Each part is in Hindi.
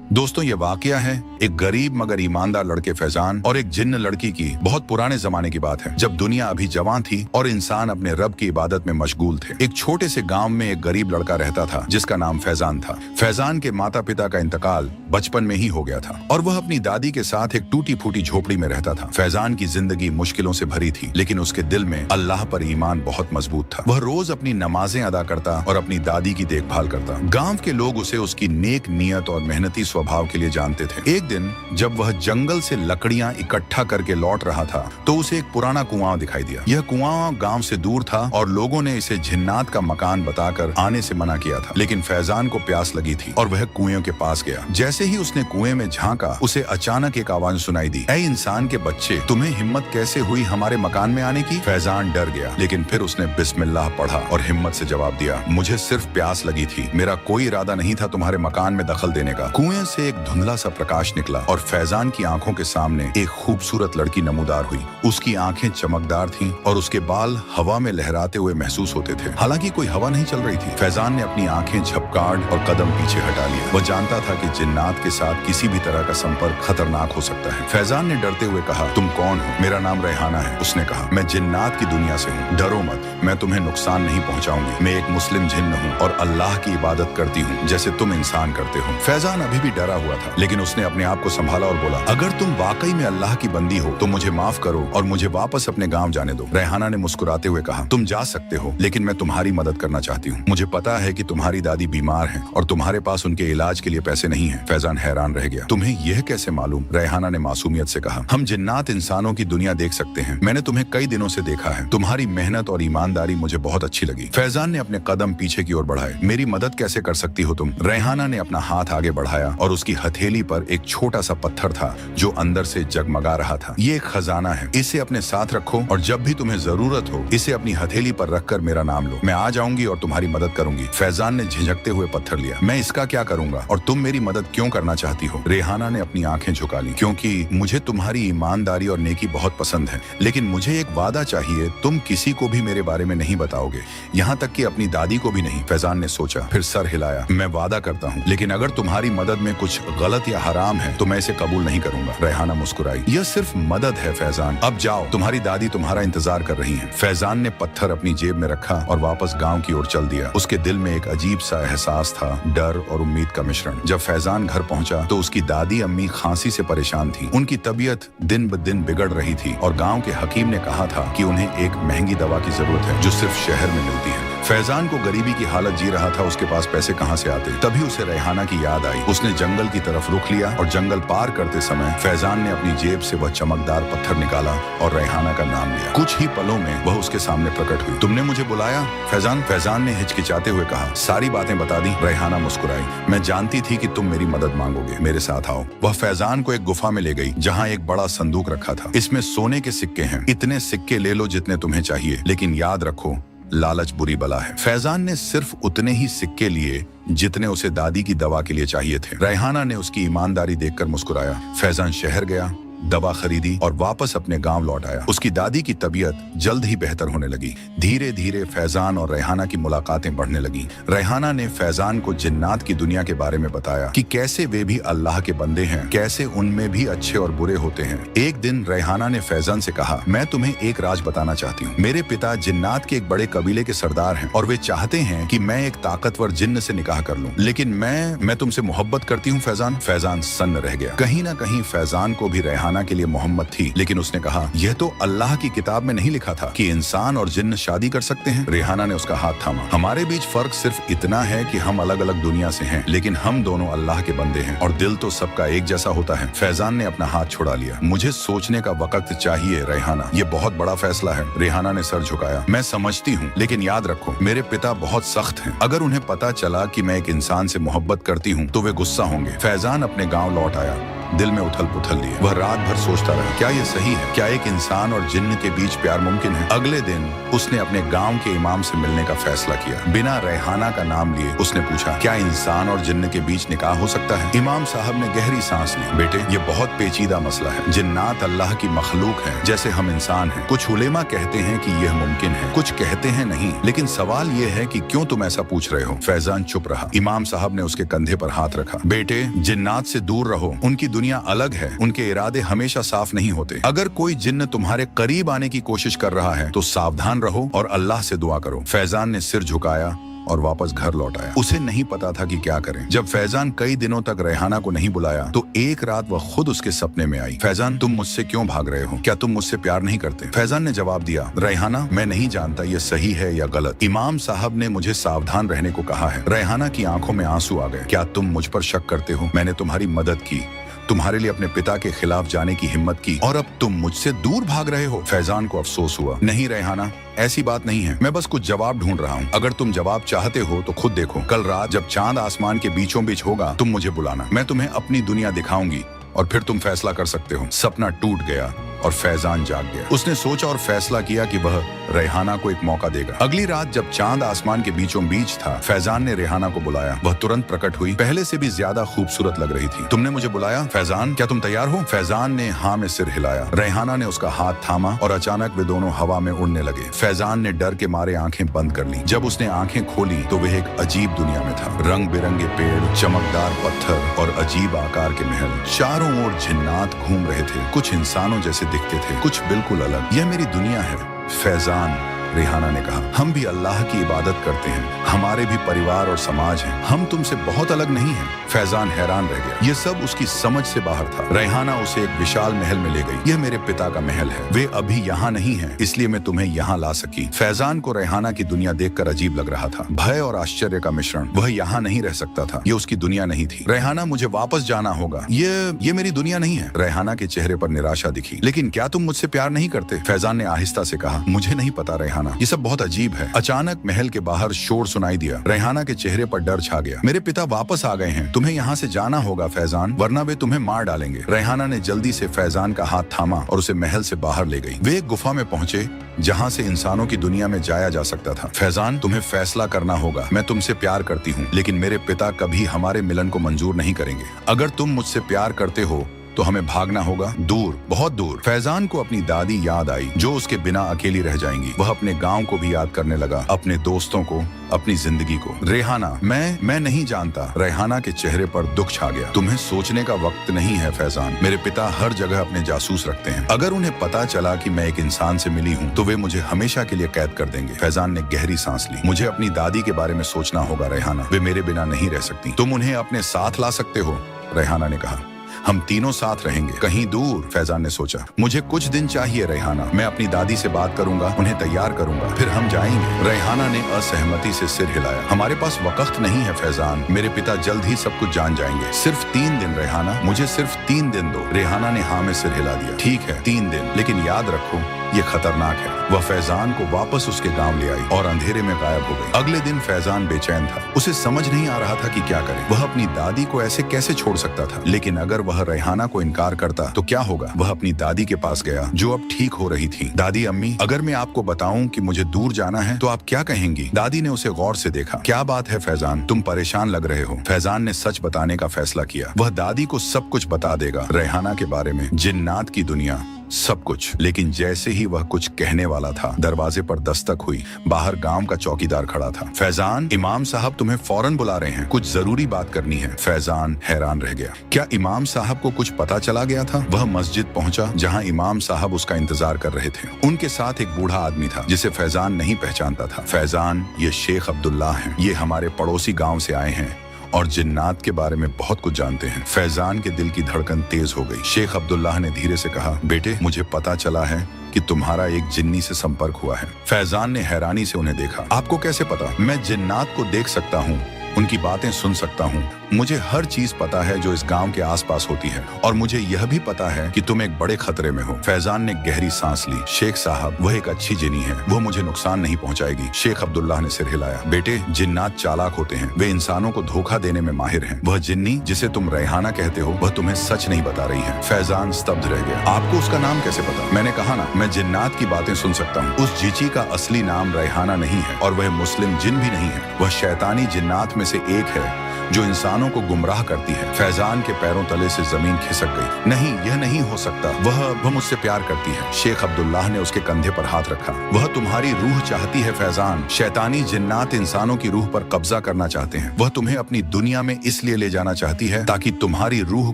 दोस्तों, ये वाकया है एक गरीब मगर ईमानदार लड़के फैजान और एक जिन्न लड़की की। बहुत पुराने जमाने की बात है, जब दुनिया अभी जवान थी और इंसान अपने रब की इबादत में मशगूल थे। एक छोटे से गांव में एक गरीब लड़का रहता था जिसका नाम फैजान था। फैजान के माता पिता का इंतकाल बचपन में ही हो गया था और वह अपनी दादी के साथ एक टूटी फूटी झोपड़ी में रहता था। फैजान की जिंदगी मुश्किलों से भरी थी, लेकिन उसके दिल में अल्लाह पर ईमान बहुत मजबूत था। वह रोज अपनी नमाजें अदा करता और अपनी दादी की देखभाल करता। गाँव के लोग उसे उसकी नेक नियत और मेहनती स्वभाव के लिए जानते थे। एक दिन जब वह जंगल से लकड़ियां इकट्ठा करके लौट रहा था तो उसे एक पुराना कुआं दिखाई दिया। यह कुआं गांव से दूर था और लोगों ने इसे जिन्नात का मकान बताकर आने से मना किया था, लेकिन फैजान को प्यास लगी थी और वह कुएं के पास गया। जैसे ही उसने कुएं में झांका, उसे अचानक एक आवाज सुनाई दी, ऐ इंसान के बच्चे, तुम्हें हिम्मत कैसे हुई हमारे मकान में आने की? फैजान डर गया, लेकिन फिर उसने बिस्मिल्लाह पढ़ा और हिम्मत से जवाब दिया, मुझे सिर्फ प्यास लगी थी, मेरा कोई इरादा नहीं था तुम्हारे मकान में दखल देने का। कुएं से एक धुंधला सा प्रकाश निकला और फैजान की आंखों के सामने एक खूबसूरत लड़की नमूदार हुई। उसकी आंखें चमकदार थीं और उसके बाल हवा में लहराते हुए महसूस होते थे। हालांकि कोई हवा नहीं चल रही थी। फैजान ने अपनी आंखें झपकाड़ और कदम पीछे हटा लिए। वह जानता था कि जिन्नात के साथ किसी भी तरह का संपर्क खतरनाक हो सकता है। फैजान ने डरते हुए कहा, तुम कौन हो? मेरा नाम रेहाना है। उसने कहा, मैं जिन्नात की दुनिया से हूँ, डरो मत, मैं तुम्हें नुकसान नहीं पहुँचाऊंगी। मैं एक मुस्लिम जिन्न हूँ और अल्लाह की इबादत करती हूँ जैसे तुम इंसान करते हो। फैजान अभी भी डरा हुआ था, लेकिन उसने अपने आप को संभाला और बोला, अगर तुम वाकई में अल्लाह की बंदी हो तो मुझे माफ करो और मुझे वापस अपने गांव जाने दो। रेहाना ने मुस्कुराते हुए कहा, तुम जा सकते हो, लेकिन मैं तुम्हारी मदद करना चाहती हूँ। मुझे पता है कि तुम्हारी दादी बीमार है और तुम्हारे पास उनके इलाज के लिए पैसे नहीं है। फैजान हैरान रह गया, तुम्हें यह कैसे मालूम? रेहाना ने मासूमियत से कहा, हम जिन्नात इंसानों की दुनिया देख सकते हैं। मैंने तुम्हें कई दिनों से देखा है। तुम्हारी मेहनत और ईमानदारी मुझे बहुत अच्छी लगी। फैजान ने अपने कदम पीछे की ओर बढ़ाए। मेरी मदद कैसे कर सकती हो तुम? रेहाना ने अपना हाथ आगे बढ़ाया और उसकी हथेली पर एक छोटा सा पत्थर था जो अंदर से जगमगा रहा था। ये एक खजाना है, इसे अपने साथ रखो और जब भी तुम्हें जरूरत हो इसे अपनी हथेली पर रखकर मेरा नाम लो। मैं आ जाऊंगी और तुम्हारी मदद करूंगी। फैजान ने झिझकते हुए पत्थर लिया। मैं इसका क्या करूंगा और तुम मेरी मदद क्यों करना चाहती हो? रेहाना ने अपनी आंखें झुका ली। क्योंकि मुझे तुम्हारी ईमानदारी और नेकी बहुत पसंद है, लेकिन मुझे एक वादा चाहिए, तुम किसी को भी मेरे बारे में नहीं बताओगे, यहाँ तक कि अपनी दादी को भी नहीं। फैजान ने सोचा, फिर सर हिलाया। मैं वादा करता हूँ, लेकिन अगर तुम्हारी मदद में कुछ गलत या हराम है तो मैं इसे कबूल नहीं करूंगा। रेहाना मुस्कुराई, यह सिर्फ मदद है फैजान, अब जाओ, तुम्हारी दादी तुम्हारा इंतजार कर रही हैं। फैजान ने पत्थर अपनी जेब में रखा और वापस गांव की ओर चल दिया। उसके दिल में एक अजीब सा एहसास था, डर और उम्मीद का मिश्रण। जब फैजान घर पहुंचा तो उसकी दादी अम्मी खांसी से परेशान थी। उनकी तबीयत दिन ब दिन बिगड़ रही थी और गाँव के हकीम ने कहा था कि उन्हें एक महंगी दवा की जरूरत है जो सिर्फ शहर में मिलती है। फैजान को गरीबी की हालत जी रहा था, उसके पास पैसे कहां से आते? तभी उसे रेहाना की याद आई। उसने जंगल की तरफ रुख लिया और जंगल पार करते समय फैजान ने अपनी जेब से वह चमकदार पत्थर निकाला और रेहाना का नाम लिया। कुछ ही पलों में वह उसके सामने प्रकट हुई। तुमने मुझे बुलाया फैजान? फैजान ने हिचकिचाते हुए कहा, सारी बातें बता दी। रेहाना मुस्कुराई, मैं जानती थी कि तुम मेरी मदद मांगोगे, मेरे साथ आओ। वह फैजान को एक गुफा में ले गई जहाँ एक बड़ा संदूक रखा था। इसमें सोने के सिक्के हैं, इतने सिक्के ले लो जितने तुम्हें चाहिए, लेकिन याद रखो, लालच बुरी बला है। फैजान ने सिर्फ उतने ही सिक्के लिए जितने उसे दादी की दवा के लिए चाहिए थे। रेहाना ने उसकी ईमानदारी देखकर मुस्कुराया। फैजान शहर गया, दवा खरीदी और वापस अपने गांव लौट आया। उसकी दादी की तबीयत जल्द ही बेहतर होने लगी। धीरे धीरे फैजान और रेहाना की मुलाकातें बढ़ने लगी। रेहाना ने फैजान को जिन्नात की दुनिया के बारे में बताया कि कैसे वे भी अल्लाह के बंदे हैं, कैसे उनमें भी अच्छे और बुरे होते हैं। एक दिन रेहाना ने फैजान से कहा, मैं तुम्हें एक राज बताना चाहती हूँ। मेरे पिता जिन्नात के एक बड़े कबीले के सरदार हैं और वे चाहते हैं कि मैं एक ताकतवर जिन्न से निकाह कर लूं, लेकिन मैं तुमसे मोहब्बत करती हूँ फैजान। फैजान सन्न रह गया। कहीं ना कहीं फैजान को भी रेहाना के लिए मोहम्मद थी, लेकिन उसने कहा, यह तो अल्लाह की किताब में नहीं लिखा था कि इंसान और जिन्न शादी कर सकते हैं। रेहाना ने उसका हाथ थामा। हमारे बीच फर्क सिर्फ इतना है कि हम अलग अलग दुनिया से हैं, लेकिन हम दोनों अल्लाह के बंदे हैं और दिल तो सबका एक जैसा होता है। फैजान ने अपना हाथ छुड़ा लिया। मुझे सोचने का वक्त चाहिए रेहाना, ये बहुत बड़ा फैसला है। रेहाना ने सर झुकाया। मैं समझती हूँ, लेकिन याद रखो, मेरे पिता बहुत सख्त हैं। अगर उन्हें पता चला कि मैं एक इंसान से मोहब्बत करती हूँ तो वे गुस्सा होंगे। फैजान अपने गाँव लौट आया दिल में उथल पुथल लिए। वह रात भर सोचता रहा, क्या ये सही है? क्या एक इंसान और जिन्न के बीच प्यार मुमकिन है? अगले दिन उसने अपने गांव के इमाम से मिलने का फैसला किया। बिना रेहाना का नाम लिए उसने पूछा, क्या इंसान और जिन्न के बीच निकाह हो सकता है? इमाम साहब ने गहरी सांस ली। बेटे, ये बहुत पेचीदा मसला है। जिन्नात अल्लाह की मखलूक है, जैसे हम इंसान हैं। कुछ उलेमा कहते हैं कि यह मुमकिन है, कुछ कहते हैं नहीं। लेकिन सवाल यह है कि क्यों तुम ऐसा पूछ रहे हो? फैजान चुप रहा। इमाम साहब ने उसके कंधे पर हाथ रखा। बेटे, जिन्नात से दूर रहो। उनकी दुनिया अलग है। उनके इरादे हमेशा साफ नहीं होते। अगर कोई जिन्न तुम्हारे करीब आने की कोशिश कर रहा है तो सावधान रहो और अल्लाह से दुआ करो। फैजान ने सिर झुकाया और वापस घर लौट आया। उसे नहीं पता था कि क्या करें। जब फैजान कई दिनों तक रेहाना को नहीं बुलाया तो एक रात वह खुद उसके सपने में आई। फैजान, तुम मुझसे क्यों भाग रहे हो? क्या तुम मुझसे प्यार नहीं करते? फैजान ने जवाब दिया, रेहाना, मैं नहीं जानता ये सही है या गलत। इमाम साहब ने मुझे सावधान रहने को कहा है। रेहाना की आंखों में आंसू आ गए। क्या तुम मुझ पर शक करते हो? मैंने तुम्हारी मदद की, तुम्हारे लिए अपने पिता के खिलाफ जाने की हिम्मत की, और अब तुम मुझसे दूर भाग रहे हो। फैजान को अफसोस हुआ। नहीं रेहाना, ऐसी बात नहीं है। मैं बस कुछ जवाब ढूंढ रहा हूँ। अगर तुम जवाब चाहते हो तो खुद देखो। कल रात जब चांद आसमान के बीचों बीच होगा, तुम मुझे बुलाना। मैं तुम्हें अपनी दुनिया दिखाऊंगी और फिर तुम फैसला कर सकते हो। सपना टूट गया और फैजान जाग गया। उसने सोचा और फैसला किया कि वह रेहाना को एक मौका देगा। अगली रात जब चांद आसमान के बीचों बीच था, फैजान ने रेहाना को बुलाया। वह तुरंत प्रकट हुई। पहले से भी ज्यादा खूबसूरत लग रही थी। तुमने मुझे बुलाया फैजान, क्या तुम तैयार हो? फैजान ने हाँ में सिर हिलाया। रेहाना ने उसका हाथ थामा और अचानक वे दोनों हवा में उड़ने लगे। फैजान ने डर के मारे आंखें बंद कर ली। जब उसने आंखें खोली तो वह एक अजीब दुनिया में था। रंग बिरंगे पेड़, चमकदार पत्थर और अजीब आकार के महल। चारों ओर जिन्नात घूम रहे थे। कुछ इंसानों जैसे दिखते थे, कुछ बिल्कुल अलग। यह मेरी दुनिया है फैजान, रेहाना ने कहा। हम भी अल्लाह की इबादत करते हैं, हमारे भी परिवार और समाज हैं। हम तुमसे बहुत अलग नहीं हैं। फैजान हैरान रह गया। ये सब उसकी समझ से बाहर था। रेहाना उसे एक विशाल महल में ले गई। यह मेरे पिता का महल है, वे अभी यहाँ नहीं हैं, इसलिए मैं तुम्हें यहाँ ला सकी। फैजान को रेहाना की दुनिया देखकर अजीब लग रहा था। भय और आश्चर्य का मिश्रण। वह यहाँ नहीं रह सकता था, ये उसकी दुनिया नहीं थी। रेहाना, मुझे वापस जाना होगा। ये मेरी दुनिया नहीं है। रेहाना के चेहरे पर निराशा दिखी। लेकिन क्या तुम मुझसे प्यार नहीं करते? फैजान ने आहिस्ता से कहा, मुझे नहीं पता रेहाना, ये सब बहुत अजीब है। अचानक महल के बाहर शोर सुनाई दिया। रेहाना के चेहरे पर डर छा गया। मेरे पिता वापस आ गए हैं, तुम्हें यहाँ से जाना होगा फैजान, वरना वे तुम्हें मार डालेंगे। रेहाना ने जल्दी से फैजान का हाथ थामा और उसे महल से बाहर ले गई। वे एक गुफा में पहुंचे जहाँ से इंसानों की दुनिया में जाया जा सकता था। फैजान, तुम्हें फैसला करना होगा। मैं तुमसे प्यार करती हूँ, लेकिन मेरे पिता कभी हमारे मिलन को मंजूर नहीं करेंगे। अगर तुम मुझसे प्यार करते हो तो हमें भागना होगा, दूर, बहुत दूर। फैजान को अपनी दादी याद आई, जो उसके बिना अकेली रह जाएंगी। वह अपने गांव को भी याद करने लगा, अपने दोस्तों को, अपनी जिंदगी को। रेहाना, मैं नहीं जानता। रेहाना के चेहरे पर दुख छा गया। तुम्हें सोचने का वक्त नहीं है फैजान। मेरे पिता हर जगह अपने जासूस रखते हैं। अगर उन्हें पता चला कि मैं एक इंसान से मिली हूँ तो वे मुझे हमेशा के लिए कैद कर देंगे। फैजान ने गहरी सांस ली। मुझे अपनी दादी के बारे में सोचना होगा रेहाना, वे मेरे बिना नहीं रह सकती। तुम उन्हें अपने साथ ला सकते हो, रेहाना ने कहा। हम तीनों साथ रहेंगे, कहीं दूर। फैजान ने सोचा, मुझे कुछ दिन चाहिए रेहाना, मैं अपनी दादी से बात करूंगा, उन्हें तैयार करूंगा, फिर हम जाएंगे। रेहाना ने असहमति से सिर हिलाया। हमारे पास वक्त नहीं है फैजान, मेरे पिता जल्द ही सब कुछ जान जाएंगे। सिर्फ 3 दिन रेहाना, मुझे सिर्फ 3 दिन दो। रेहाना ने हाँ में सिर हिला दिया। ठीक है, 3 दिन, लेकिन याद रखो ये खतरनाक है। वह फैजान को वापस उसके गांव ले आई और अंधेरे में गायब हो गई। अगले दिन फैजान बेचैन था। उसे समझ नहीं आ रहा था कि क्या करे। वह अपनी दादी को ऐसे कैसे छोड़ सकता था? लेकिन अगर वह रेहाना को इनकार करता तो क्या होगा? वह अपनी दादी के पास गया, जो अब ठीक हो रही थी। दादी, अम्मी, अगर मैं आपको बताऊं कि मुझे दूर जाना है तो आप क्या कहेंगी? दादी ने उसे गौर से देखा। क्या बात है फैजान, तुम परेशान लग रहे हो। फैजान ने सच बताने का फैसला किया। वह दादी को सब कुछ बता देगा, रेहाना के बारे में, जिन्नात की दुनिया, सब कुछ। लेकिन जैसे ही वह कुछ कहने वाला था, दरवाजे पर दस्तक हुई। बाहर गांव का चौकीदार खड़ा था। फैजान, इमाम साहब तुम्हें फौरन बुला रहे हैं, कुछ जरूरी बात करनी है। फैजान हैरान रह गया। क्या इमाम साहब को कुछ पता चला गया था? वह मस्जिद पहुंचा जहां इमाम साहब उसका इंतजार कर रहे थे। उनके साथ एक बूढ़ा आदमी था जिसे फैजान नहीं पहचानता था। फैजान, ये शेख अब्दुल्ला हैं, ये हमारे पड़ोसी गाँव से आए हैं और जिन्नात के बारे में बहुत कुछ जानते हैं। फैजान के दिल की धड़कन तेज हो गई। शेख अब्दुल्लाह ने धीरे से कहा, बेटे, मुझे पता चला है कि तुम्हारा एक जिन्नी से संपर्क हुआ है। फैजान ने हैरानी से उन्हें देखा। आपको कैसे पता? मैं जिन्नात को देख सकता हूँ, उनकी बातें सुन सकता हूँ मुझे हर चीज पता है जो इस गांव के आसपास होती है और मुझे यह भी पता है कि तुम एक बड़े खतरे में हो। फैजान ने गहरी सांस ली। शेख साहब, वह एक अच्छी जिनी है, वो मुझे नुकसान नहीं पहुंचाएगी। शेख अब्दुल्लाह ने सिर हिलाया। बेटे, जिन्नात चालाक होते हैं, वे इंसानों को धोखा देने में माहिर हैं। वह जिन्नी जिसे तुम रेहाना कहते हो, वह तुम्हें सच नहीं बता रही है। फैजान स्तब्ध रह गया। आपको उसका नाम कैसे पता? मैंने कहा ना, मैं जिन्नात की बातें सुन सकता हूँ। उस जीची का असली नाम रेहाना नहीं है और वह मुस्लिम जिन भी नहीं है। वह शैतानी जिन्नात में से एक है जो इंसानों को गुमराह करती है। फैजान के पैरों तले से जमीन खिसक गई। नहीं, यह नहीं हो सकता। वह मुझसे प्यार करती है। शेख अब्दुल्लाह ने उसके कंधे पर हाथ रखा। वह तुम्हारी रूह चाहती है फैजान। शैतानी जिन्नात इंसानों की रूह पर कब्जा करना चाहते हैं। वह तुम्हें अपनी दुनिया में इसलिए ले जाना चाहती है ताकि तुम्हारी रूह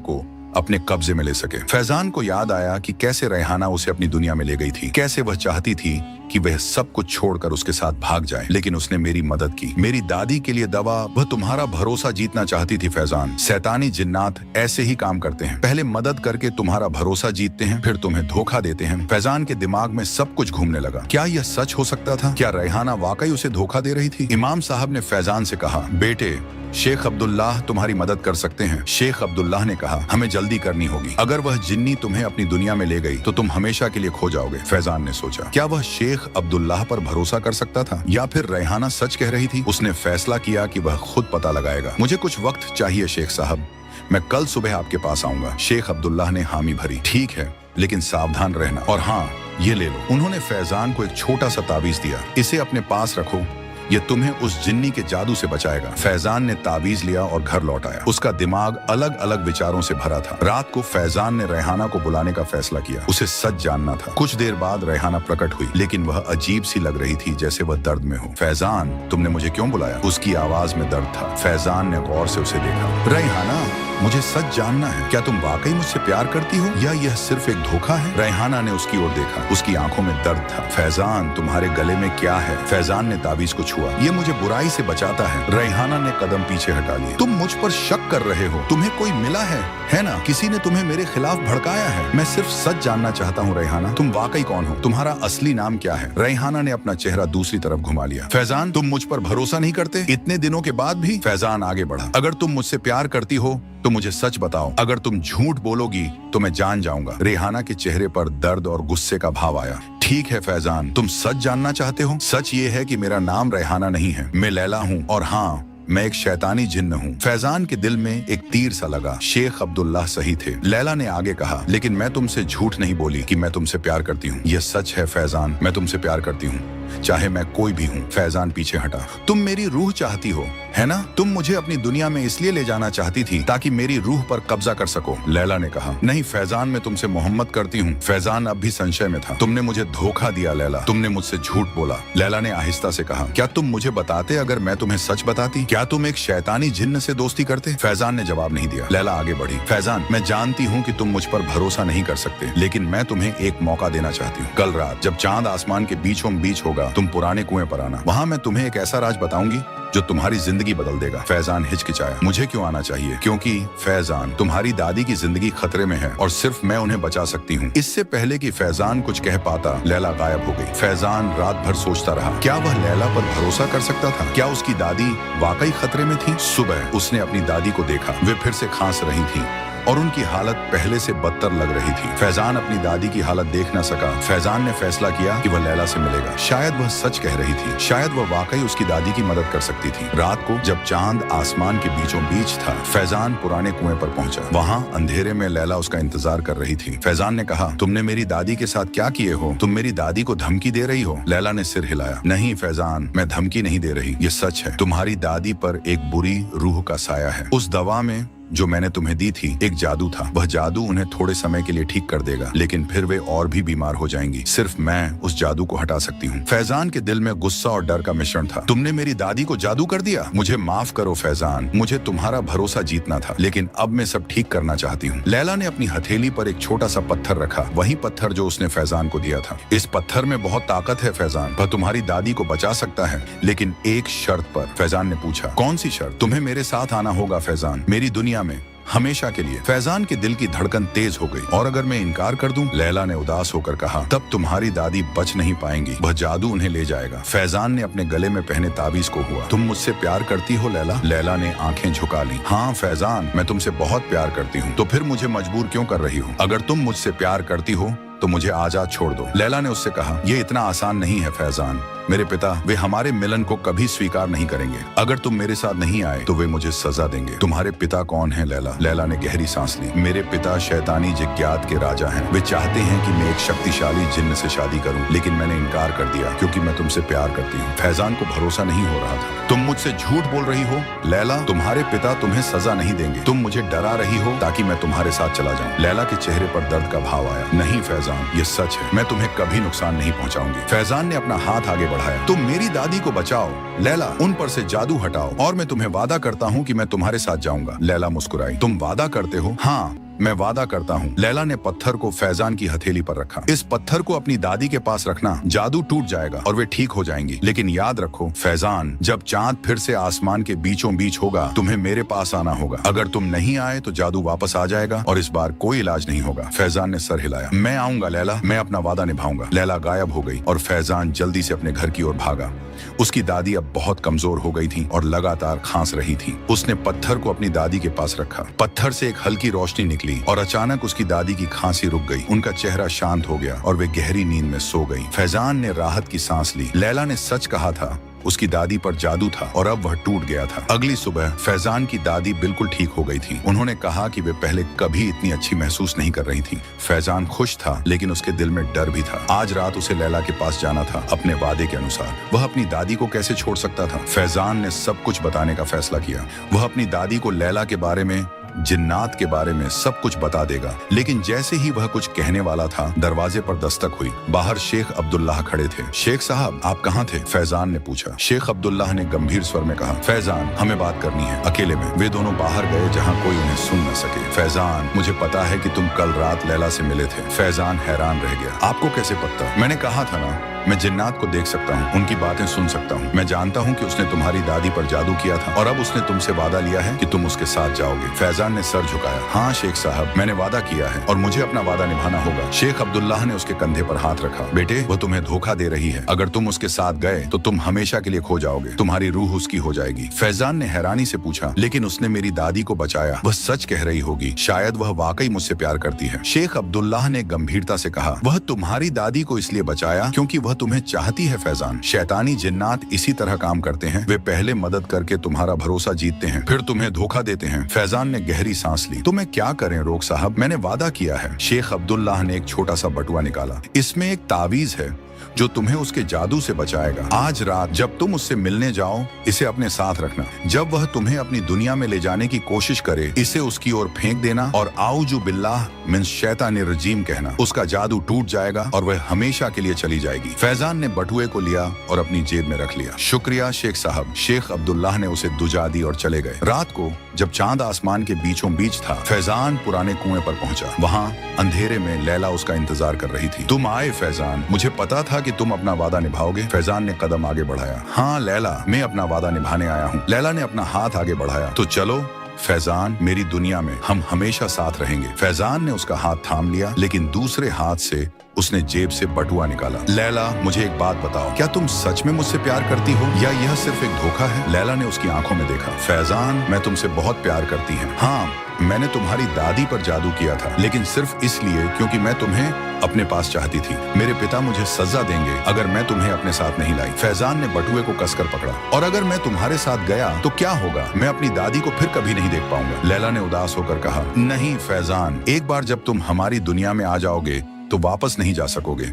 को अपने कब्जे में ले सके। फैजान को याद आया कि कैसे रेहाना उसे अपनी दुनिया में ले गई थी, कैसे वह चाहती थी कि वह सब कुछ छोड़कर उसके साथ भाग जाए, लेकिन उसने मेरी मदद की। मेरी दादी के लिए दवा, वह तुम्हारा भरोसा जीतना चाहती थी फैजान। शैतानी जिन्नात ऐसे ही काम करते हैं, पहले मदद करके तुम्हारा भरोसा जीतते हैं, फिर तुम्हें धोखा देते हैं। फैजान के दिमाग में सब कुछ घूमने लगा। क्या यह सच हो सकता था? क्या रेहाना वाकई उसे धोखा दे रही थी? इमाम साहब ने फैजान से कहा, बेटे, शेख अब्दुल्लाह तुम्हारी मदद कर सकते हैं। शेख अब्दुल्लाह ने कहा, हमें जल्दी करनी होगी। अगर वह जिन्नी तुम्हें अपनी दुनिया में ले गई तो तुम हमेशा के लिए खो जाओगे। फैजान ने सोचा, क्या वह शेख अब्दुल्लाह पर भरोसा कर सकता था या फिर रेहाना सच कह रही थी? उसने फैसला किया कि वह खुद पता लगाएगा। मुझे कुछ वक्त चाहिए शेख साहब, मैं कल सुबह आपके पास आऊंगा। शेख अब्दुल्लाह ने हामी भरी। ठीक है, लेकिन सावधान रहना। और हाँ, ये ले लो। उन्होंने फैजान को एक छोटा सा ताबीज दिया। इसे अपने पास रखो, ये तुम्हें उस जिन्नी के जादू से बचाएगा। फैजान ने ताबीज लिया और घर लौट आया। उसका दिमाग अलग अलग विचारों से भरा था। रात को फैजान ने रेहाना को बुलाने का फैसला किया। उसे सच जानना था। कुछ देर बाद रेहाना प्रकट हुई, लेकिन वह अजीब सी लग रही थी, जैसे वह दर्द में हो। फैजान, तुमने मुझे क्यों बुलाया? उसकी आवाज में दर्द था। फैजान ने गौर से उसे देखा। रेहाना, मुझे सच जानना है, क्या तुम वाकई मुझसे प्यार करती हो या यह सिर्फ एक धोखा है? रेहाना ने उसकी ओर देखा। उसकी आंखों में दर्द था। फैजान, तुम्हारे गले में क्या है? फैजान ने ताबीज को छुआ। ये मुझे बुराई से बचाता है। रेहाना ने कदम पीछे हटा लिए। तुम मुझ पर शक कर रहे हो? तुम्हें कोई मिला है ना? किसी ने तुम्हें मेरे खिलाफ भड़काया है? मैं सिर्फ सच जानना चाहता हूँ रेहाना, तुम वाकई कौन हो? तुम्हारा असली नाम क्या है? रेहाना ने अपना चेहरा दूसरी तरफ घुमा लिया। फैजान, तुम मुझ पर भरोसा नहीं करते? इतने दिनों के बाद भी? फैजान आगे बढ़ा। अगर तुम मुझसे प्यार करती हो तो मुझे सच बताओ। अगर तुम झूठ बोलोगी तो मैं जान जाऊंगा। रेहाना के चेहरे पर दर्द और गुस्से का भाव आया। ठीक है फैजान, तुम सच जानना चाहते हो? सच ये है कि मेरा नाम रेहाना नहीं है, मैं लैला हूँ, और हाँ, मैं एक शैतानी जिन्न हूँ। फैजान के दिल में एक तीर सा लगा। शेख अब्दुल्लाह सही थे। लैला ने आगे कहा, लेकिन मैं तुमसे झूठ नहीं बोली कि मैं तुमसे प्यार करती हूँ। यह सच है फैजान, मैं तुमसे प्यार करती हूँ, चाहे मैं कोई भी हूँ। फैजान पीछे हटा। तुम मेरी रूह चाहती हो, है ना? तुम मुझे अपनी दुनिया में इसलिए ले जाना चाहती थी ताकि मेरी रूह पर कब्जा कर सको। लैला ने कहा, नहीं फैजान, मैं तुमसे मोहब्बत करती हूँ। फैजान अब भी संशय में था। तुमने मुझे धोखा दिया लैला, तुमने मुझसे झूठ बोला। लैला ने आहिस्ता से कहा, क्या तुम मुझे बताते अगर मैं तुम्हें सच बताती? क्या तुम एक शैतानी जिन्न से दोस्ती करते? फैजान ने जवाब नहीं दिया। लैला आगे बढ़ी। फैजान, मैं जानती हूँ कि तुम मुझ पर भरोसा नहीं कर सकते, लेकिन मैं तुम्हें एक मौका देना चाहती हूँ। कल रात जब चांद आसमान के बीचों बीच होगा, तुम पुराने कुएं पर आना। वहाँ मैं तुम्हें एक ऐसा राज बताऊंगी जो तुम्हारी जिंदगी बदल देगा। फैजान हिचकिचाया। मुझे क्यों आना चाहिए? क्योंकि फैजान, तुम्हारी दादी की जिंदगी खतरे में है और सिर्फ मैं उन्हें बचा सकती हूँ। इससे पहले कि फैजान कुछ कह पाता, लैला गायब हो गई। फैजान रात भर सोचता रहा, क्या वह लैला पर भरोसा कर सकता था? क्या उसकी दादी वाकई खतरे में थी? सुबह उसने अपनी दादी को देखा। वे फिर से खांस रही थी और उनकी हालत पहले से बदतर लग रही थी। फैजान अपनी दादी की हालत देख न सका। फैजान ने फैसला किया कि वह लैला से मिलेगा। शायद वह सच कह रही थी, शायद वह वाकई उसकी दादी की मदद कर सकती थी। रात को जब चांद आसमान के बीचों बीच था, फैजान पुराने कुएं पर पहुंचा। वहाँ अंधेरे में लैला उसका इंतजार कर रही थी। फैजान ने कहा, तुमने मेरी दादी के साथ क्या किए हो? तुम मेरी दादी को धमकी दे रही हो? लैला ने सिर हिलाया। नहीं फैजान, मैं धमकी नहीं दे रही, ये सच है। तुम्हारी दादी पर एक बुरी रूह का साया है। उस दवा में जो मैंने तुम्हें दी थी एक जादू था। वह जादू उन्हें थोड़े समय के लिए ठीक कर देगा, लेकिन फिर वे और भी बीमार हो जाएंगी। सिर्फ मैं उस जादू को हटा सकती हूँ। फैजान के दिल में गुस्सा और डर का मिश्रण था। तुमने मेरी दादी को जादू कर दिया? मुझे माफ करो फैजान, मुझे तुम्हारा भरोसा जीतना था, लेकिन अब मैं सब ठीक करना चाहती हूँ। लैला ने अपनी हथेली पर एक छोटा सा पत्थर रखा, वही पत्थर जो उसने फैजान को दिया था। इस पत्थर में बहुत ताकत है फैजान, वह तुम्हारी दादी को बचा सकता है, लेकिन एक शर्त पर। फैजान ने पूछा, कौन सी शर्त? तुम्हें मेरे साथ आना होगा फैजान, मेरी दुनिया में हमेशा के लिए। फैजान के दिल की धड़कन तेज हो गई। और अगर मैं इनकार कर दूं? लैला ने उदास होकर कहा, तब तुम्हारी दादी बच नहीं पाएंगी, वह जादू उन्हें ले जाएगा। फैजान ने अपने गले में पहने ताबीज को हुआ। तुम मुझसे प्यार करती हो लैला? लैला ने आंखें झुका ली। हाँ फैजान, मैं तुमसे बहुत प्यार करती हूँ। तो फिर मुझे मजबूर क्यों कर रही हो? अगर तुम मुझसे प्यार करती हो तो मुझे आजाद छोड़ दो। लैला ने उससे कहा, यह इतना आसान नहीं है फैजान। मेरे पिता, वे हमारे मिलन को कभी स्वीकार नहीं करेंगे। अगर तुम मेरे साथ नहीं आए तो वे मुझे सजा देंगे। तुम्हारे पिता कौन है लैला? लैला ने गहरी सांस ली। मेरे पिता शैतानी जिज्ञात के राजा हैं। वे चाहते हैं कि मैं एक शक्तिशाली जिन्न से शादी करूं, लेकिन मैंने इनकार कर दिया क्योंकि मैं तुमसे प्यार करती हूँ। फैजान को भरोसा नहीं हो रहा था। तुम मुझसे झूठ बोल रही हो लैला? तुम्हारे पिता तुम्हें सजा नहीं देंगे। तुम मुझे डरा रही हो ताकि मैं तुम्हारे साथ चला जाऊं। लैला के चेहरे पर दर्द का भाव आया। नहीं फैजान, ये सच है। मैं तुम्हें कभी नुकसान नहीं पहुंचाऊंगी। फैजान ने अपना हाथ आगे बढ़ाया। तुम मेरी दादी को बचाओ लैला, उन पर से जादू हटाओ और मैं तुम्हें वादा करता हूँ कि मैं तुम्हारे साथ जाऊंगा। लैला मुस्कुराई। तुम वादा करते हो? हाँ, मैं वादा करता हूँ। लैला ने पत्थर को फैजान की हथेली पर रखा। इस पत्थर को अपनी दादी के पास रखना, जादू टूट जाएगा और वे ठीक हो जाएंगी। लेकिन याद रखो फैजान, जब चांद फिर से आसमान के बीचों बीच होगा, तुम्हें मेरे पास आना होगा। अगर तुम नहीं आए तो जादू वापस आ जाएगा और इस बार कोई इलाज नहीं होगा। फैजान ने सर हिलाया। मैं आऊंगा लैला, मैं अपना वादा निभाऊंगा। लैला गायब हो गई और फैजान जल्दी से अपने घर की ओर भागा। उसकी दादी अब बहुत कमजोर हो गई थी और लगातार खांस रही थी। उसने पत्थर को अपनी दादी के पास रखा। पत्थर से एक हल्की रोशनी निकली और अचानक उसकी दादी की खांसी रुक गई। उनका चेहरा शांत हो गया और वे गहरी नींद में सो गई। फैजान ने राहत की सांस ली। लैला ने सच कहा था, उसकी दादी पर जादू था और अब वह टूट गया था। अगली सुबह फैजान की दादी बिल्कुल ठीक हो गई थी। उन्होंने कहा कि वे पहले कभी इतनी अच्छी महसूस नहीं कर रही थी। फैजान खुश था लेकिन उसके दिल में डर भी था। आज रात उसे लैला के पास जाना था अपने वादे के अनुसार। वह अपनी दादी को कैसे छोड़ सकता था? फैजान ने सब कुछ बताने का फैसला किया। वह अपनी दादी को लैला के बारे में, जिन्नात के बारे में सब कुछ बता देगा। लेकिन जैसे ही वह कुछ कहने वाला था, दरवाजे पर दस्तक हुई। बाहर शेख अब्दुल्लाह खड़े थे। शेख साहब, आप कहाँ थे? फैजान ने पूछा। शेख अब्दुल्लाह ने गंभीर स्वर में कहा, फैजान, हमें बात करनी है अकेले में। वे दोनों बाहर गए जहाँ कोई उन्हें सुन न सके। फैजान, मुझे पता है कि तुम कल रात लैला से मिले थे। फैजान हैरान रह गया। आपको कैसे पता? मैंने कहा था ना, मैं जिन्नात को देख सकता हूँ, उनकी बातें सुन सकता हूँ। मैं जानता हूँ कि उसने तुम्हारी दादी पर जादू किया था और अब उसने तुमसे वादा लिया है कि तुम उसके साथ जाओगे। फैजान ने सर झुकाया। हाँ शेख साहब, मैंने वादा किया है और मुझे अपना वादा निभाना होगा। शेख अब्दुल्लाह ने उसके कंधे पर हाथ रखा। बेटे, वो तुम्हें धोखा दे रही है। अगर तुम उसके साथ गए तो तुम हमेशा के लिए खो जाओगे। तुम्हारी रूह उसकी हो जाएगी। फैजान ने हैरानी से पूछा, लेकिन उसने मेरी दादी को बचाया। वह सच कह रही होगी। शायद वह वाकई मुझसे प्यार करती है। शेख अब्दुल्लाह ने गंभीरता से कहा, वह तुम्हारी दादी को इसलिए बचाया क्योंकि वह तुम्हें चाहती है। फैजान, शैतानी जिन्नात इसी तरह काम करते हैं। वे पहले मदद करके तुम्हारा भरोसा जीतते हैं, फिर तुम्हें धोखा देते हैं। फैजान ने गहरी सांस ली। तो मैं क्या करें रोक साहब? मैंने वादा किया है। शेख अब्दुल्लाह ने एक छोटा सा बटुआ निकाला। इसमें एक तावीज है जो तुम्हें उसके जादू से बचाएगा। आज रात जब तुम उससे मिलने जाओ, इसे अपने साथ रखना। जब वह तुम्हें अपनी दुनिया में ले जाने की कोशिश करे, इसे उसकी ओर फेंक देना और आऊजु बिल्लाह मिन शैतानिर रजीम कहना। उसका जादू टूट जाएगा और वह हमेशा के लिए चली जाएगी। फैजान ने बटुए को लिया और अपनी जेब में रख लिया। शुक्रिया शेख साहब। शेख अब्दुल्लाह ने उसे दुजा दी और चले गए। रात को जब चांद आसमान के बीचों बीच था, फैजान पुराने कुएं पर पहुंचा। वहां अंधेरे में लैला उसका इंतजार कर रही थी। तुम आए फैजान, मुझे पता था कि तुम अपना वादा निभाओगे। फैजान ने कदम आगे बढ़ाया। हाँ लैला, मैं अपना वादा निभाने आया हूँ। लैला ने अपना हाथ आगे बढ़ाया। तो चलो फैजान, मेरी दुनिया में हम हमेशा साथ रहेंगे। फैजान ने उसका हाथ थाम लिया, लेकिन दूसरे हाथ से उसने जेब से बटुआ निकाला। लैला, मुझे एक बात बताओ, क्या तुम सच में मुझसे प्यार करती हो या यह सिर्फ एक धोखा है? लैला ने उसकी आंखों में देखा। फैजान, मैं तुमसे बहुत प्यार करती हूँ। हाँ, मैंने तुम्हारी दादी पर जादू किया था, लेकिन सिर्फ इसलिए क्योंकि मैं तुम्हें अपने पास चाहती थी। मेरे पिता मुझे सजा देंगे अगर मैं तुम्हें अपने साथ नहीं लाई। फैजान ने बटुए को कसकर पकड़ा। और अगर मैं तुम्हारे साथ गया तो क्या होगा? मैं अपनी दादी को फिर कभी नहीं देख पाऊंगा। लैला ने उदास होकर कहा, नहीं फैजान, एक बार जब तुम हमारी दुनिया में आ जाओगे तो वापस नहीं जा सकोगे,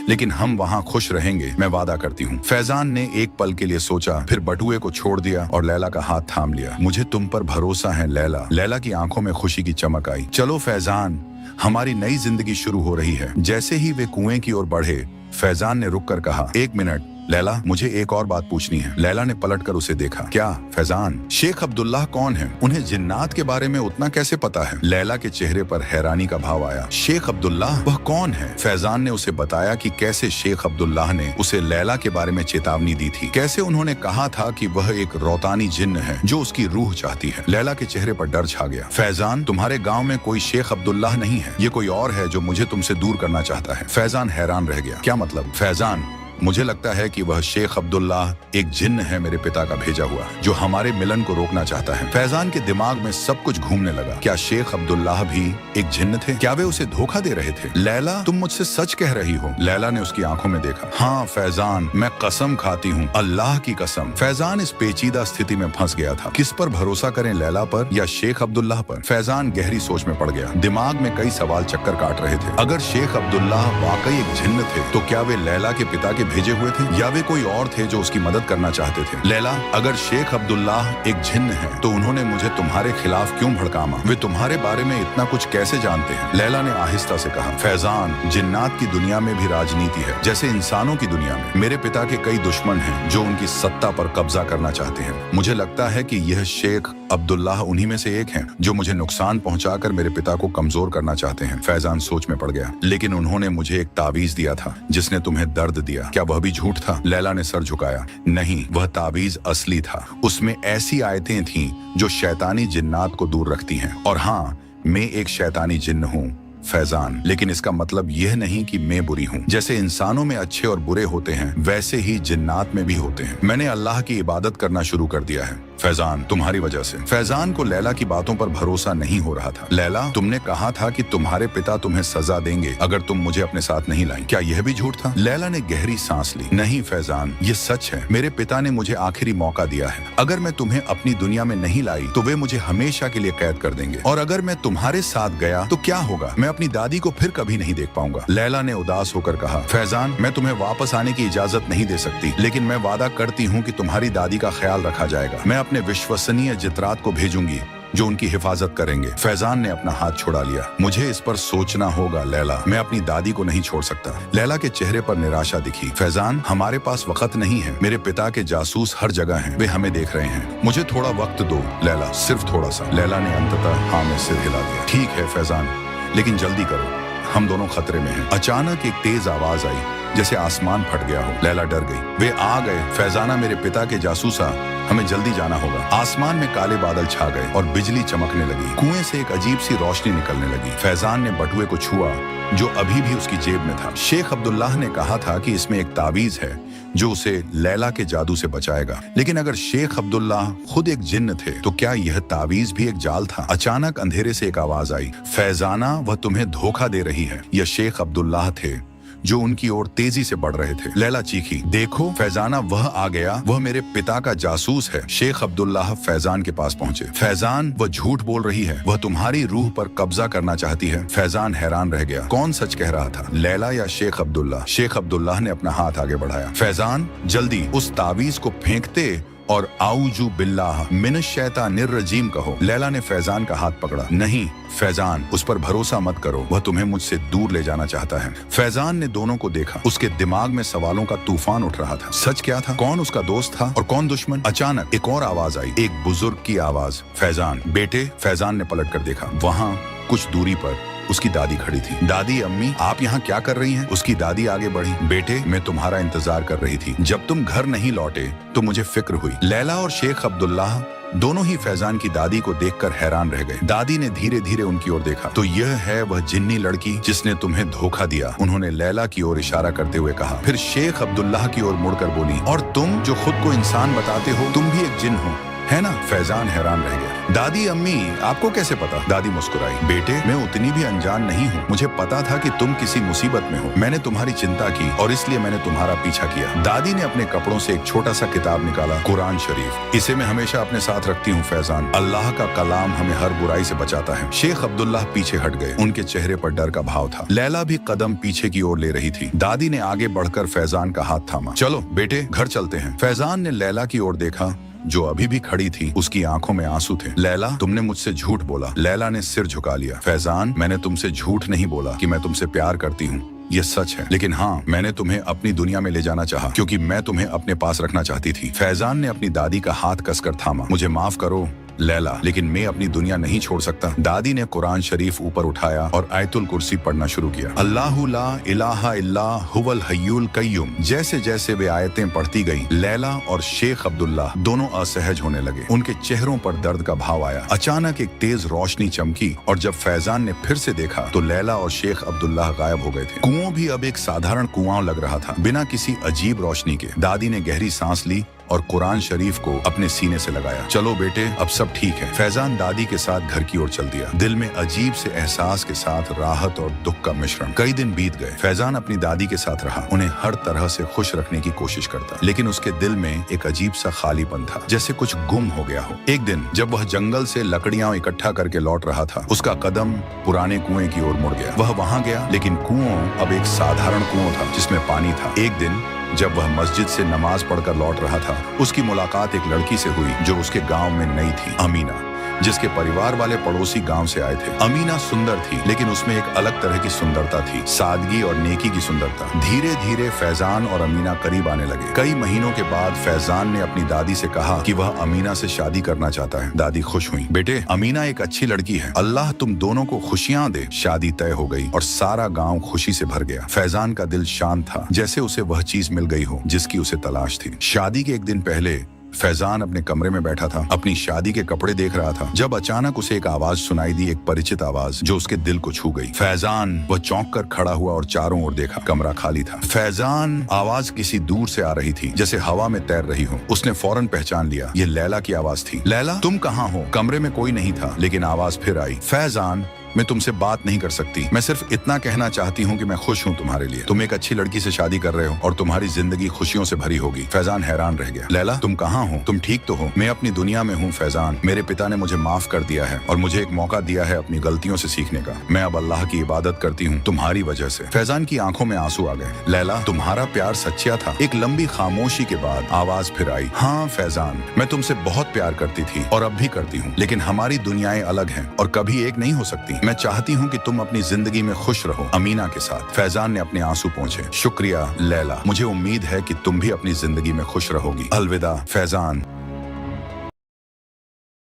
लेकिन हम वहाँ खुश रहेंगे, मैं वादा करती हूँ। फैजान ने एक पल के लिए सोचा, फिर बटुए को छोड़ दिया और लैला का हाथ थाम लिया। मुझे तुम पर भरोसा है लैला। लैला की आंखों में खुशी की चमक आई। चलो फैजान, हमारी नई जिंदगी शुरू हो रही है। जैसे ही वे कुएं की ओर बढ़े, फैजान ने रुककर कहा, एक मिनट, लैला, मुझे एक और बात पूछनी है। लैला ने पलटकर उसे देखा। क्या फैजान? शेख अब्दुल्लाह कौन है? उन्हें जिन्नात के बारे में उतना कैसे पता है? लैला के चेहरे पर हैरानी का भाव आया। शेख अब्दुल्लाह? वह कौन है? फैजान ने उसे बताया कि कैसे शेख अब्दुल्लाह ने उसे लैला के बारे में चेतावनी दी थी, कैसे उन्होंने कहा था कि वह एक रौतानी जिन्न है जो उसकी रूह चाहती है। लैला के चेहरे पर डर छा गया। फैजान, तुम्हारे गाँव में कोई शेख अब्दुल्लाह नहीं है, ये कोई और है जो मुझे तुमसे दूर करना चाहता है। फैजान हैरान रह गया। क्या मतलब? फैजान, मुझे लगता है कि वह शेख अब्दुल्लाह एक जिन्न है, मेरे पिता का भेजा हुआ, जो हमारे मिलन को रोकना चाहता है। फैजान के दिमाग में सब कुछ घूमने लगा। क्या शेख अब्दुल्लाह भी एक जिन्न थे? क्या वे उसे धोखा दे रहे थे? लैला, तुम मुझसे सच कह रही हो? लैला ने उसकी आंखों में देखा। हाँ फैजान, मैं कसम खाती हूँ, अल्लाह की कसम। फैजान इस पेचीदा स्थिति में फंस गया था। किस पर भरोसा करें, लैला पर या शेख अब्दुल्लाह पर? फैजान गहरी सोच में पड़ गया। दिमाग में कई सवाल चक्कर काट रहे थे। अगर शेख अब्दुल्लाह वाकई एक जिन्न थे तो क्या वे लैला के पिता के भेजे हुए थे, या वे कोई और थे जो उसकी मदद करना चाहते थे? लैला, अगर शेख अब्दुल्लाह एक जिन्न है तो उन्होंने मुझे तुम्हारे खिलाफ क्यों भड़कामा? वे तुम्हारे बारे में इतना कुछ कैसे जानते हैं? लैला ने आहिस्ता से कहा। फैजान, जिन्नात की दुनिया में भी राजनीति है, जैसे इंसानों की दुनिया में। मेरे पिता के कई दुश्मन हैं जो उनकी सत्ता पर कब्जा करना चाहते हैं। मुझे लगता है कि यह शेख अब्दुल्लाह उन्हीं में से एक हैं जो मुझे नुकसान पहुंचाकर मेरे पिता को कमजोर करना चाहते हैं। फैजान सोच में पड़ गया। लेकिन उन्होंने मुझे एक तावीज दिया था जिसने तुम्हें दर्द दिया, क्या वह भी झूठ था? लैला ने सर झुकाया। नहीं, वह तावीज असली था। उसमें ऐसी आयतें थीं जो शैतानी जिन्नात को दूर रखती हैं। और हाँ, मैं एक शैतानी जिन्न हूँ फैजान, लेकिन इसका मतलब यह नहीं कि मैं बुरी हूँ। जैसे इंसानों में अच्छे और बुरे होते हैं, वैसे ही जिन्नात में भी होते हैं। मैंने अल्लाह की इबादत करना शुरू कर दिया है फैजान, तुम्हारी वजह से। फैजान को लैला की बातों पर भरोसा नहीं हो रहा था। लैला, तुमने कहा था कि तुम्हारे पिता तुम्हें सजा देंगे अगर तुम मुझे अपने साथ नहीं लाई, क्या यह भी झूठ था? लैला ने गहरी सांस ली। नहीं फैजान, ये सच है। मेरे पिता ने मुझे आखिरी मौका दिया है। अगर मैं तुम्हें अपनी दुनिया में नहीं लाई तो वे मुझे हमेशा के लिए कैद कर देंगे, और अगर मैं तुम्हारे साथ गया तो क्या होगा? मैं अपनी दादी को फिर कभी नहीं देख पाऊंगा। लैला ने उदास होकर कहा। फैजान, मैं तुम्हें वापस आने की इजाजत नहीं दे सकती, लेकिन मैं वादा करती हूँ कि तुम्हारी दादी का ख्याल रखा जाएगा। मैं अपने विश्वसनीय जितरात को भेजूंगी जो उनकी हिफाजत करेंगे। फैजान ने अपना हाथ छुड़ा लिया। मुझे इस पर सोचना होगा लैला, मैं अपनी दादी को नहीं छोड़ सकता। लैला के चेहरे पर निराशा दिखी। फैजान, हमारे पास वक्त नहीं है। मेरे पिता के जासूस हर जगह हैं, वे हमें देख रहे हैं। मुझे थोड़ा वक्त दो लैला, सिर्फ थोड़ा सा। लैला ने अंततः हाँ में सिर हिला दिया। ठीक है फैजान, लेकिन जल्दी करो, हम दोनों खतरे में हैं। अचानक एक तेज आवाज आई, जैसे आसमान फट गया हो। लैला डर गई। वे आ गए। फैजाना, मेरे पिता के जासूसा, हमें जल्दी जाना होगा। आसमान में काले बादल छा गए और बिजली चमकने लगी। कुएं से एक अजीब सी रोशनी निकलने लगी। फैजान ने बटुए को छुआ जो अभी भी उसकी जेब में था। शेख अब्दुल्लाह ने कहा था कि इसमें एक तावीज है जो उसे लैला के जादू से बचाएगा। लेकिन अगर शेख अब्दुल्लाह खुद एक जिन्न थे तो क्या यह तावीज भी एक जाल था? अचानक अंधेरे से एक आवाज आई। फैजाना, वह तुम्हें धोखा दे रही है। यह शेख अब्दुल्लाह थे जो उनकी ओर तेजी से बढ़ रहे थे। लैला चीखी। देखो फैजाना, वह आ गया। वह मेरे पिता का जासूस है। शेख अब्दुल्लाह फैजान के पास पहुंचे। फैजान, वह झूठ बोल रही है। वह तुम्हारी रूह पर कब्जा करना चाहती है। फैजान हैरान रह गया। कौन सच कह रहा था, लैला या शेख अब्दुल्लाह? शेख अब्दुल्लाह ने अपना हाथ आगे बढ़ाया। फैजान, जल्दी उस तावीज को फेंकते और आऊजू बिल्लाह मिनश शैतानिर रजीम कहो। लैला ने फैजान का हाथ पकड़ा। नहीं फैजान, उस पर भरोसा मत करो, वह तुम्हें मुझसे दूर ले जाना चाहता है। फैजान ने दोनों को देखा। उसके दिमाग में सवालों का तूफान उठ रहा था। सच क्या था? कौन उसका दोस्त था और कौन दुश्मन? अचानक एक और आवाज आई, एक बुजुर्ग की आवाज। फैजान, बेटे। फैजान ने पलट कर देखा। वहाँ कुछ दूरी पर उसकी दादी खड़ी थी। दादी, अम्मी, आप यहाँ क्या कर रही हैं? उसकी दादी आगे बढ़ी। बेटे, मैं तुम्हारा इंतजार कर रही थी। जब तुम घर नहीं लौटे तो मुझे फिक्र हुई। लैला और शेख अब्दुल्लाह दोनों ही फैजान की दादी को देखकर हैरान रह गए। दादी ने धीरे धीरे उनकी ओर देखा। तो यह है वह जिन्नी लड़की जिसने तुम्हें धोखा दिया, उन्होंने लैला की ओर इशारा करते हुए कहा। फिर शेख अब्दुल्लाह की ओर मुड़कर बोली, और तुम जो खुद को इंसान बताते हो, तुम भी एक जिन्न हो, है ना? फैजान हैरान रह गया। दादी, अम्मी, आपको कैसे पता? दादी मुस्कुराई। बेटे, मैं उतनी भी अनजान नहीं हूँ। मुझे पता था कि तुम किसी मुसीबत में हो। मैंने तुम्हारी चिंता की और इसलिए मैंने तुम्हारा पीछा किया। दादी ने अपने कपड़ों से एक छोटा सा किताब निकाला, कुरान शरीफ। इसे मैं हमेशा अपने साथ रखती हूँ फैजान। अल्लाह का कलाम हमें हर बुराई से बचाता है। शेख अब्दुल्लाह पीछे हट गए। उनके चेहरे पर डर का भाव था। लैला भी कदम पीछे की ओर ले रही थी। दादी ने आगे बढ़कर फैजान का हाथ थामा। चलो बेटे, घर चलते हैं। फैजान ने लैला की ओर देखा जो अभी भी खड़ी थी। उसकी आंखों में आंसू थे। लैला, तुमने मुझसे झूठ बोला। लैला ने सिर झुका लिया। फैजान, मैंने तुमसे झूठ नहीं बोला कि मैं तुमसे प्यार करती हूँ। ये सच है, लेकिन हाँ, मैंने तुम्हें अपनी दुनिया में ले जाना चाहा क्योंकि मैं तुम्हें अपने पास रखना चाहती थी। फैजान ने अपनी दादी का हाथ कसकर थामा। मुझे माफ करो लैला, लेकिन मैं अपनी दुनिया नहीं छोड़ सकता। दादी ने कुरान शरीफ ऊपर उठाया और आयतुल कुर्सी पढ़ना शुरू किया। अल्लाहु ला इलाहा इल्ला हुवल हय्युल कय्यूम। जैसे जैसे वे आयतें पढ़ती गईं, लैला और शेख अब्दुल्ला दोनों असहज होने लगे। उनके चेहरों पर दर्द का भाव आया। अचानक एक तेज रोशनी चमकी और जब फैजान ने फिर से देखा तो लैला और शेख अब्दुल्ला गायब हो गए थे। कुआं भी अब एक साधारण कुआं लग रहा था, बिना किसी अजीब रोशनी के। दादी ने गहरी सांस ली और कुरान शरीफ को अपने सीने से लगाया। चलो बेटे, अब सब ठीक है। फैजान दादी के साथ घर की ओर चल दिया, दिल में अजीब से एहसास के साथ राहत और दुख का मिश्रण। कई दिन बीत गए। फैजान अपनी दादी के साथ रहा, उन्हें हर तरह से खुश रखने की कोशिश करता, लेकिन उसके दिल में एक अजीब सा खालीपन था, जैसे कुछ गुम हो गया हो। एक दिन जब वह जंगल से लकड़ियां इकट्ठा करके लौट रहा था, उसका कदम पुराने कुएं की ओर मुड़ गया। वह वहां गया, लेकिन कुआं अब एक साधारण कुआं था जिसमें पानी था। एक दिन जब वह मस्जिद से नमाज पढ़कर लौट रहा था, उसकी मुलाकात एक लड़की से हुई जो उसके गांव में नई थी, अमीना, जिसके परिवार वाले पड़ोसी गांव से आए थे। अमीना सुंदर थी, लेकिन उसमें एक अलग तरह की सुंदरता थी, सादगी और नेकी की सुंदरता। धीरे धीरे फैजान और अमीना करीब आने लगे। कई महीनों के बाद फैजान ने अपनी दादी से कहा कि वह अमीना से शादी करना चाहता है। दादी खुश हुई। बेटे, अमीना एक अच्छी लड़की है, अल्लाह तुम दोनों को खुशियां दे। शादी तय हो गई और सारा गाँव खुशी से भर गया। फैजान का दिल शांत था, जैसे उसे वह चीज मिल गई हो जिसकी उसे तलाश थी। शादी के एक दिन पहले फैजान अपने कमरे में बैठा था, अपनी शादी के कपड़े देख रहा था, जब अचानक उसे एक आवाज सुनाई दी, एक परिचित आवाज जो उसके दिल को छू गई। फैजान वह चौंक कर खड़ा हुआ और चारों ओर देखा। कमरा खाली था। फैजान आवाज किसी दूर से आ रही थी, जैसे हवा में तैर रही हो। उसने फौरन पहचान लिया, ये लैला की आवाज थी। लैला, तुम कहाँ हो? कमरे में कोई नहीं था, लेकिन आवाज फिर आई। फैजान, मैं तुमसे बात नहीं कर सकती। मैं सिर्फ इतना कहना चाहती हूँ कि मैं खुश हूँ तुम्हारे लिए। तुम एक अच्छी लड़की से शादी कर रहे हो और तुम्हारी जिंदगी खुशियों से भरी होगी। फैजान हैरान रह गया। लैला, तुम कहाँ हो? तुम ठीक तो हो? मैं अपनी दुनिया में हूँ फैजान। मेरे पिता ने मुझे माफ कर दिया है और मुझे एक मौका दिया है अपनी गलतियों से सीखने का। मैं अब अल्लाह की इबादत करती हूँ तुम्हारी वजह से। फैजान की आंखों में आंसू आ गए। लैला, तुम्हारा प्यार सच्चा था। एक लंबी खामोशी के बाद आवाज फिर आई। हाँ फैजान, मैं तुमसे बहुत प्यार करती थी और अब भी करती हूँ, लेकिन हमारी दुनियाएं अलग हैं और कभी एक नहीं हो सकती। मैं चाहती हूँ कि तुम अपनी जिंदगी में खुश रहो अमीना के साथ। फैजान ने अपने आंसू पोंछे। शुक्रिया लैला, मुझे उम्मीद है कि तुम भी अपनी जिंदगी में खुश रहोगी। अलविदा फैजान।